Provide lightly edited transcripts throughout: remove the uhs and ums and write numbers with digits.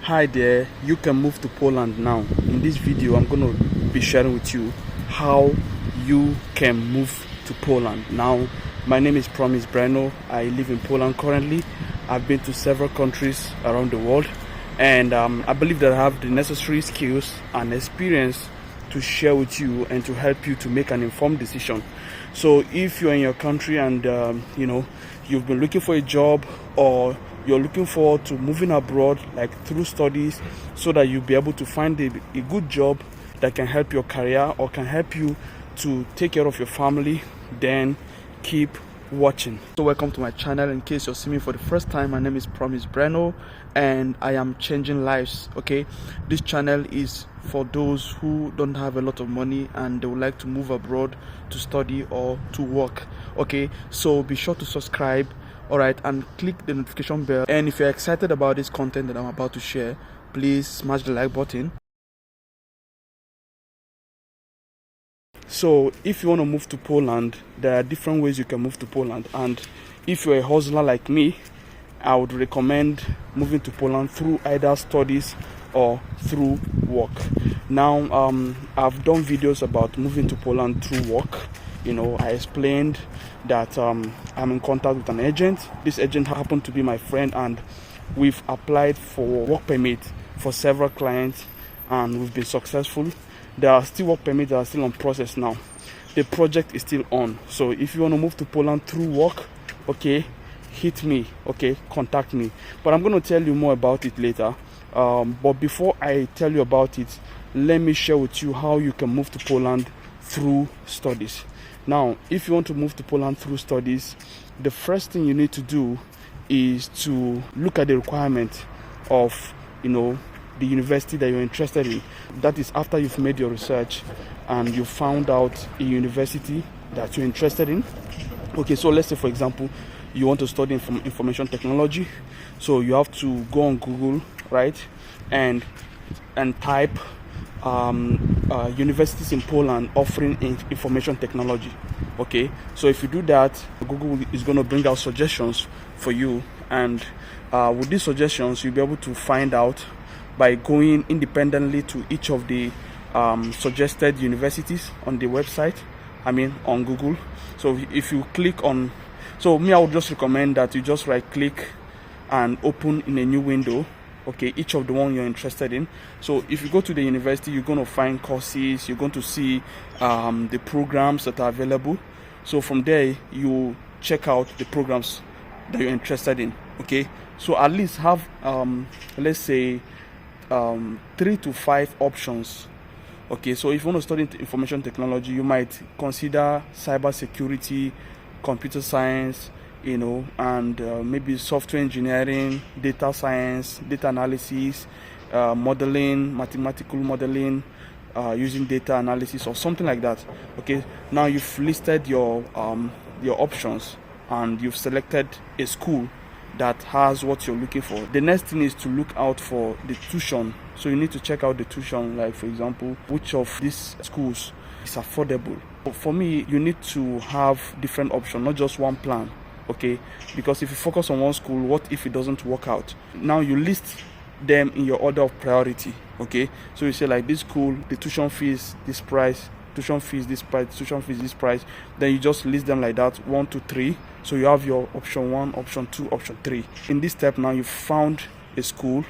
Hi there, you can move to Poland now. In this video, I'm going to be sharing with you how you can move to Poland. Now, my name is Promise Breno. I live in Poland currently. I've been to several countries around the world, and I believe that I have the necessary skills and experience to share with you and to help you to make an informed decision. So if you're in your country and you've been looking for a job, or you're looking forward to moving abroad, like through studies, so that you'll be able to find a good job that can help your career or can help you to take care of your family, then keep watching. So welcome to my channel. In case you're seeing me for the first time, my name is Promise Breno and I am changing lives. Okay, this channel is for those who don't have a lot of money and they would like to move abroad to study or to work. Okay, so be sure to subscribe, all right, and click the notification bell. And if you're excited about this content that I'm about to share, please smash the like button. So if you want to move to Poland, there are different ways you can move to Poland, and if you're a hustler like me, I would recommend moving to Poland through either studies or through work. Now I've done videos about moving to Poland through work. I explained that I'm in contact with an agent. This agent happened to be my friend, and we've applied for work permit for several clients and we've been successful. There are still work permits that are still on process now. The project is still on. So if you want to move to Poland through work, okay, hit me, okay, contact me. But I'm going to tell you more about it later. But before I tell you about it, let me share with you how you can move to Poland through studies. Now, if you want to move to Poland through studies, the first thing you need to do is to look at the requirement of, the university that you're interested in. That is after you've made your research and you found out a university that you're interested in. Okay, so let's say, for example, you want to study information technology. So you have to go on Google, right, and type universities in Poland offering information technology. Okay, so if you do that, Google is going to bring out suggestions for you, and with these suggestions you'll be able to find out by going independently to each of the suggested universities on the website, on Google. So if you click on, I would just recommend that you just right click and open in a new window, okay, each of the one you're interested in. So if you go to the university, you're going to find courses, you're going to see the programs that are available. So from there you check out the programs that you're interested in. Okay, so at least have let's say 3 to 5 options. Okay, so if you want to study information technology, you might consider cyber security, computer science, and maybe software engineering, data science, data analysis, modeling, mathematical modeling, using data analysis or something like that. Okay, now you've listed your options and you've selected a school that has what you're looking for. The next thing is to look out for the tuition. So you need to check out the tuition, like for example, which of these schools is affordable. For me, you need to have different options, not just one plan. Okay, because if you focus on one school, what if it doesn't work out? Now you list them in your order of priority. Okay, so you say like this school, the tuition fees this price, tuition fees this price, tuition fees this price. Then you just list them like that, 1, 2, 3. So you have your option 1, option 2, option 3. In this step now, you found a school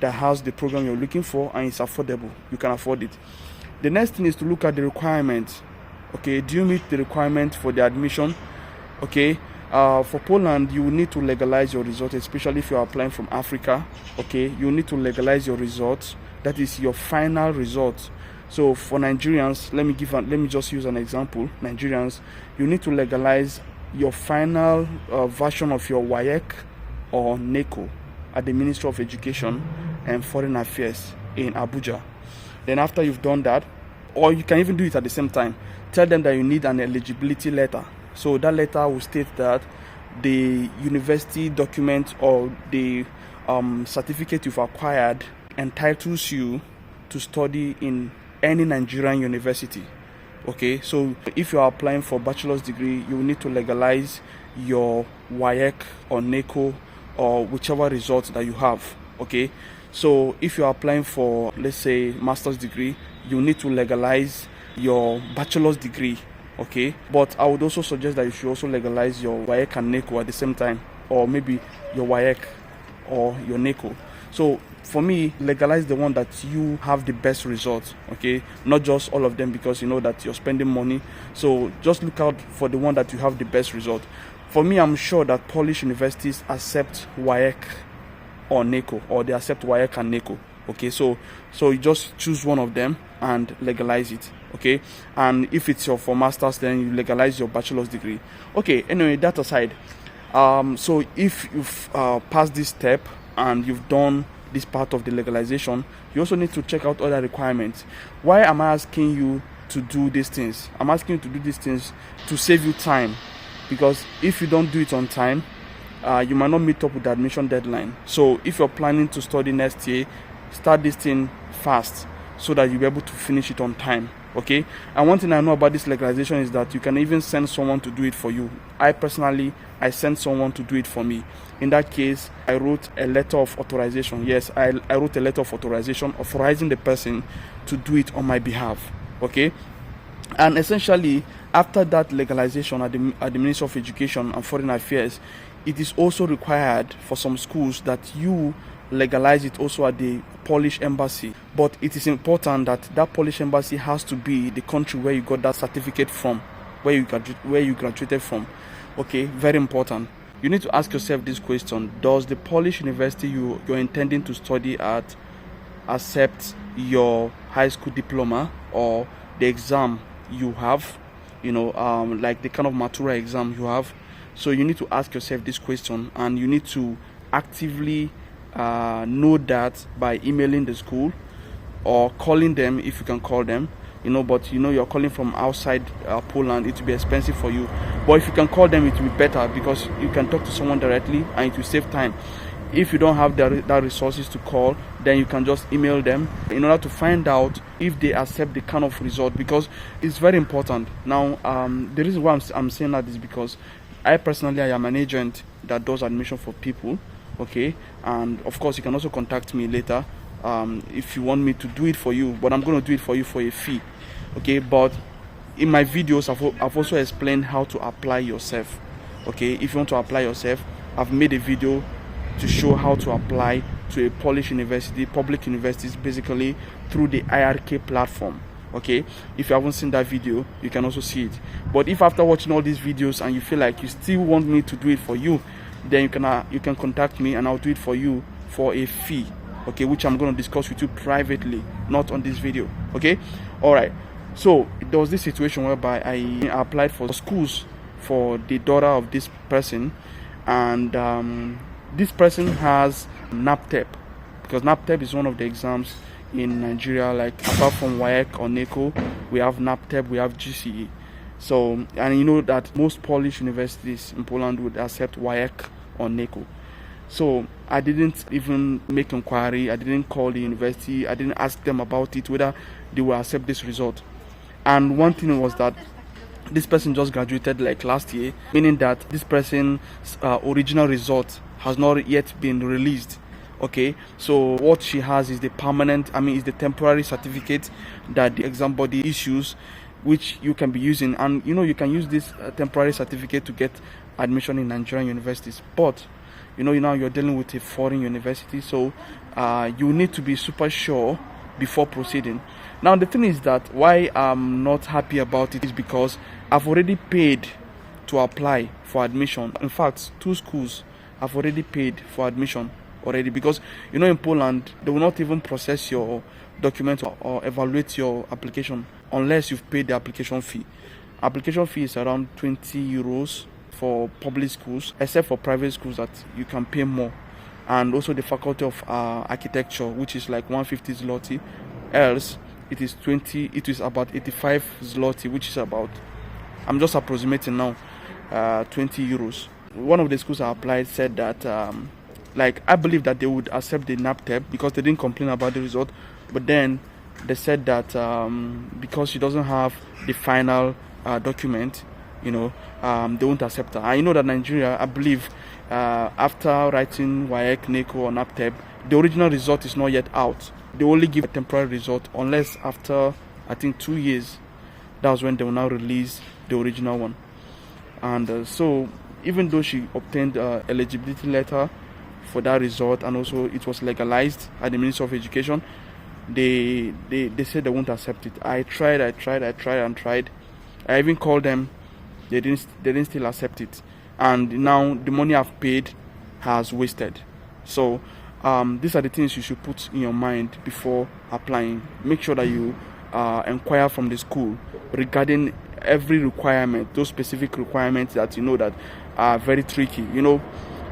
that has the program you're looking for and it's affordable. You can afford it. The next thing is to look at the requirements. Okay, do you meet the requirement for the admission? Okay, for Poland, you will need to legalize your result, especially if you are applying from Africa. Okay, you need to legalize your result. That is your final result. So for Nigerians, let me just use an example. Nigerians, you need to legalize your final version of your WAEC or NECO at the Ministry of Education and Foreign Affairs in Abuja. Then after you've done that, or you can even do it at the same time, tell them that you need an eligibility letter. So that letter will state that the university document or the certificate you've acquired entitles you to study in any Nigerian university. Okay, so if you are applying for a bachelor's degree, you will need to legalize your WAEC or NECO or whichever results that you have. Okay, So if you're applying for, let's say, master's degree, you need to legalize your bachelor's degree, okay? But I would also suggest that you should also legalize your WAEC and NECO at the same time, or maybe your WAEC or your NECO. So for me, legalize the one that you have the best results, okay? Not just all of them, because you know that you're spending money. So just look out for the one that you have the best result. For me, I'm sure that Polish universities accept WAEC or NECO, or they accept WAEC and NECO. Okay, so you just choose one of them and legalize it. Okay, and if it's for masters, then you legalize your bachelor's degree. Okay, anyway, that aside, so if you've passed this step and you've done this part of the legalization, you also need to check out other requirements. Why am I asking you to do these things? I'm asking you to do these things to save you time, because if you don't do it on time, you might not meet up with the admission deadline. So if you're planning to study next year, start this thing fast so that you'll be able to finish it on time. Okay, and one thing I know about this legalization is that you can even send someone to do it for you. I sent someone to do it for me. In that case, I wrote a letter of authorization. Yes, I wrote a letter of authorization authorizing the person to do it on my behalf. Okay, and essentially after that legalization at the Ministry of Education and Foreign Affairs, it is also required for some schools that you legalize it also at the Polish embassy. But it is important that that Polish embassy has to be the country where you got that certificate from, where you graduated from. Okay, very important. You need to ask yourself this question: does the Polish university you're intending to study at accept your high school diploma or the exam you have, like the kind of matura exam you have? So you need to ask yourself this question, and you need to actively know that by emailing the school or calling them if you can call them. But you're calling from outside Poland, it will be expensive for you. But if you can call them, it will be better, because you can talk to someone directly and it will save time. If you don't have that resources to call, then you can just email them in order to find out if they accept the kind of result, because it's very important. Now, the reason why I'm saying that is because I am an agent that does admission for people. Okay, and of course you can also contact me later if you want me to do it for you, but I'm going to do it for you for a fee. Okay, but in my videos I've also explained how to apply yourself. Okay, if you want to apply yourself, I've made a video to show how to apply to a Polish university, public universities, basically through the IRK platform. Okay, if you haven't seen that video, you can also see it. But if after watching all these videos and you feel like you still want me to do it for you, then you can contact me and I'll do it for you for a fee, okay, which I'm going to discuss with you privately, not on this video. Okay, all right. So there was this situation whereby I applied for schools for the daughter of this person, and this person has NAPTEP, because NAPTEP is one of the exams in Nigeria. Like, apart from WAEC or NECO, we have NAPTEP, we have GCE. So, and you know that most Polish universities in Poland would accept WAEC or NECO. So I didn't even make inquiry, I didn't call the university, I didn't ask them about it, whether they will accept this result. And one thing was that this person just graduated like last year, meaning that this person's original result has not yet been released. Okay, so what she has is the temporary certificate that the exam body issues, which you can be using, and you can use this temporary certificate to get admission in Nigerian universities. But now you're dealing with a foreign university, so you need to be super sure before proceeding. Now the thing is that why I'm not happy about it is because I've already paid to apply for admission. In fact, 2 schools have already paid for admission already, because in Poland they will not even process your document or evaluate your application unless you've paid the application fee. Application fee is around 20 euros for public schools, except for private schools that you can pay more, and also the faculty of architecture, which is like 150 zloty. Else it is about 85 zloty, which is about, I'm just approximating now, 20 euros. One of the schools I applied said that I believe that they would accept the NAPTEP because they didn't complain about the result, but then they said that because she doesn't have the final document, they won't accept her. I know that Nigeria, I believe, after writing WAEC, NECO or NAPTEP, the original result is not yet out. They only give a temporary result unless after, I think, 2 years. That's when they will now release the original one. And so even though she obtained eligibility letter for that result, and also it was legalized at the Ministry of Education, they said they won't accept it. I tried. I even called them. They didn't still accept it, and now the money I've paid has wasted. So these are the things you should put in your mind before applying. Make sure that you inquire from the school regarding every requirement, those specific requirements that you know that are very tricky.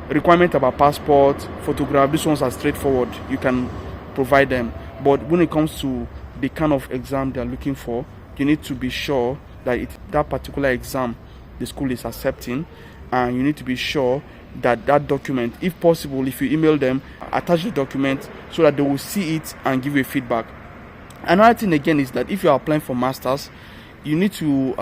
Requirement about passport, photograph, these ones are straightforward. You can provide them. But when it comes to the kind of exam they're looking for, you need to be sure that that particular exam the school is accepting, and you need to be sure that that document, if possible, if you email them, attach the document so that they will see it and give you feedback. Another thing again is that if you are applying for masters, you need to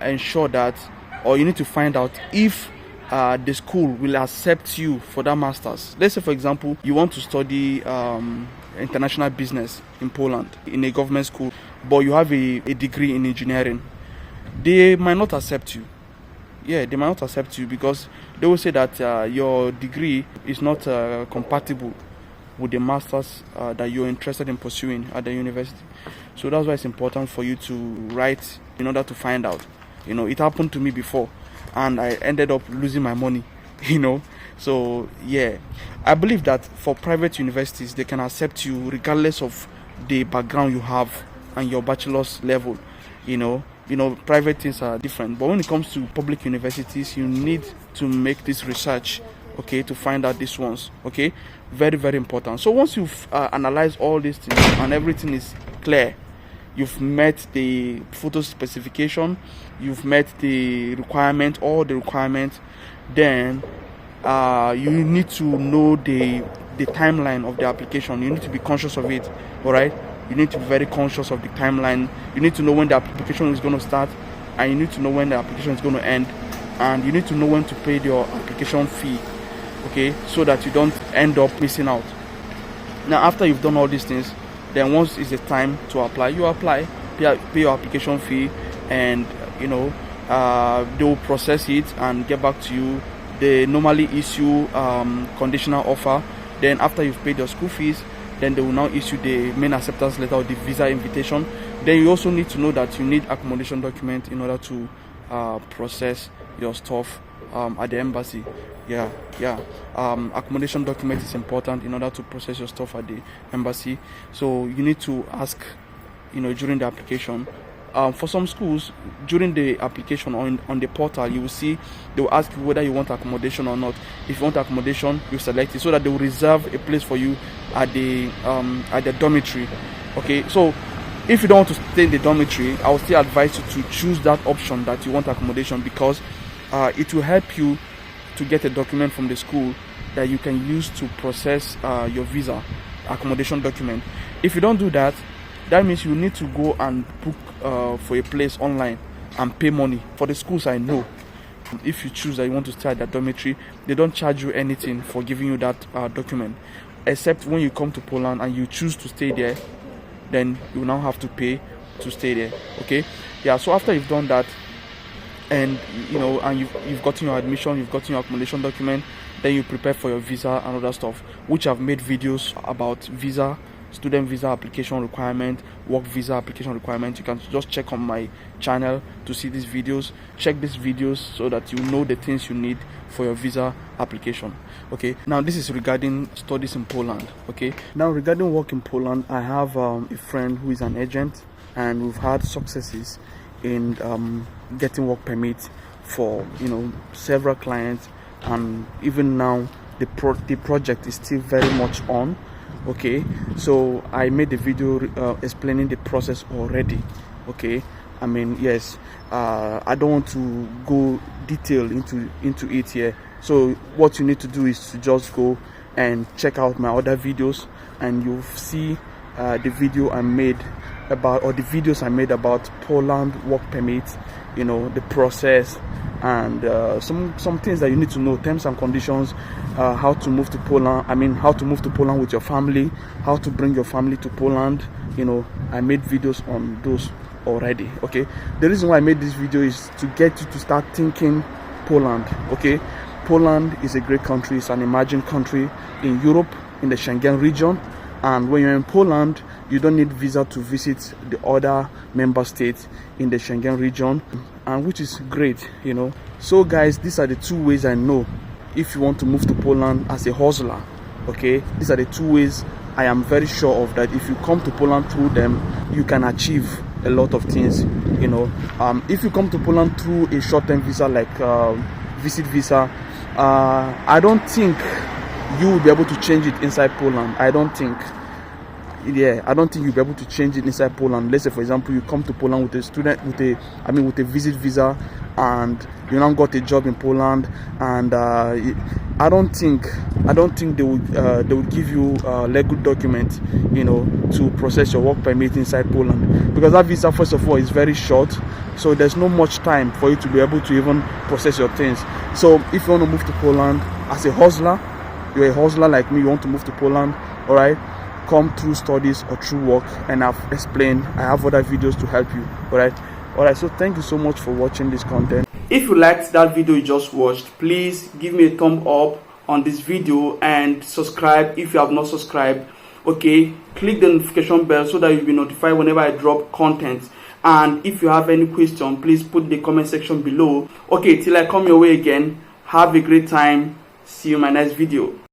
ensure that, or you need to find out if the school will accept you for that masters. Let's say, for example, you want to study international business in Poland in a government school, but you have a degree in engineering. They might not accept you. They might not accept you because they will say that your degree is not compatible with the masters that you're interested in pursuing at the university. So that's why it's important for you to write in order to find out. It happened to me before, and I ended up losing my money. So I believe that for private universities, they can accept you regardless of the background you have and your bachelor's level. Private things are different, but when it comes to public universities, you need to make this research, to find out these ones. Very, very important. So once you've analyzed all these things and everything is clear, you've met the photo specification, you've met the requirement, all the requirements, then you need to know the timeline of the application. You need to be conscious of it. All right, you need to be very conscious of the timeline. You need to know when the application is going to start, and you need to know when the application is going to end, and you need to know when to pay your application fee, so that you don't end up missing out. Now, after you've done all these things, then once it's the time to apply, you apply, pay your application fee, and they will process it and get back to you. They normally issue conditional offer. Then after you've paid your school fees, then they will now issue the main acceptance letter or the visa invitation. Then you also need to know that you need accommodation document in order to process your stuff at the embassy. Accommodation document is important in order to process your stuff at the embassy. So you need to ask, during the application. For some schools, during the application on the portal, you will see they will ask you whether you want accommodation or not. If you want accommodation, you select it so that they will reserve a place for you at the dormitory. So if you don't want to stay in the dormitory, I would still advise you to choose that option that you want accommodation, because it will help you to get a document from the school that you can use to process your visa, accommodation document. If you don't do that, that means you need to go and book for a place online and pay money. For the schools I know, if you choose that you want to stay at that dormitory, they don't charge you anything for giving you that document, except when you come to Poland and you choose to stay there, then you now have to pay to stay there. So after you've done that, and and you've gotten your admission, you've gotten your accommodation document, then you prepare for your visa and other stuff, which I've made videos about visa, student visa application requirement, work visa application requirement. You can just check on my channel to see these videos. Check these videos so that you know the things you need for your visa application. Now this is regarding studies in Poland. Now regarding work in Poland, I have a friend who is an agent, and we've had successes in getting work permits for several clients, and even now the project is still very much on. So I made a video explaining the process already. I don't want to go detail into it here. So what you need to do is to just go and check out my other videos, and you'll see the video I made about, or the videos I made about Poland work permits, the process and some things that you need to know, terms and conditions, how to move to Poland. How to move to Poland with your family, how to bring your family to Poland. I made videos on those already. Okay, the reason why I made this video is to get you to start thinking Poland. Okay, Poland is a great country. It's an emerging country in Europe, in the Schengen region, and when you're in Poland, you don't need visa to visit the other member states in the Schengen region, and which is great. So guys, these are the two ways I know if you want to move to Poland as a hustler. Okay, these are the two ways I am very sure of, that if you come to Poland through them, you can achieve a lot of things. If you come to Poland through a short-term visa like visit visa, I don't think you will be able to change it inside Poland. I don't think you'll be able to change it inside Poland. Let's say, for example, you come to Poland with a visit visa, and you now got a job in Poland, and I don't think they would give you legal documents, to process your work permit inside Poland, because that visa, first of all, is very short. So there's not much time for you to be able to even process your things. So if you want to move to Poland as a hustler, you're a hustler like me, you want to move to Poland, all right, come through studies or through work, and I've explained, I have other videos to help you. All right, so thank you so much for watching this content. If you liked that video you just watched, please give me a thumb up on this video and subscribe if you have not subscribed. Okay, click the notification bell so that you'll be notified whenever I drop content. And if you have any question, please put in the comment section below. Okay, till I come your way again, have a great time. See you in my next video.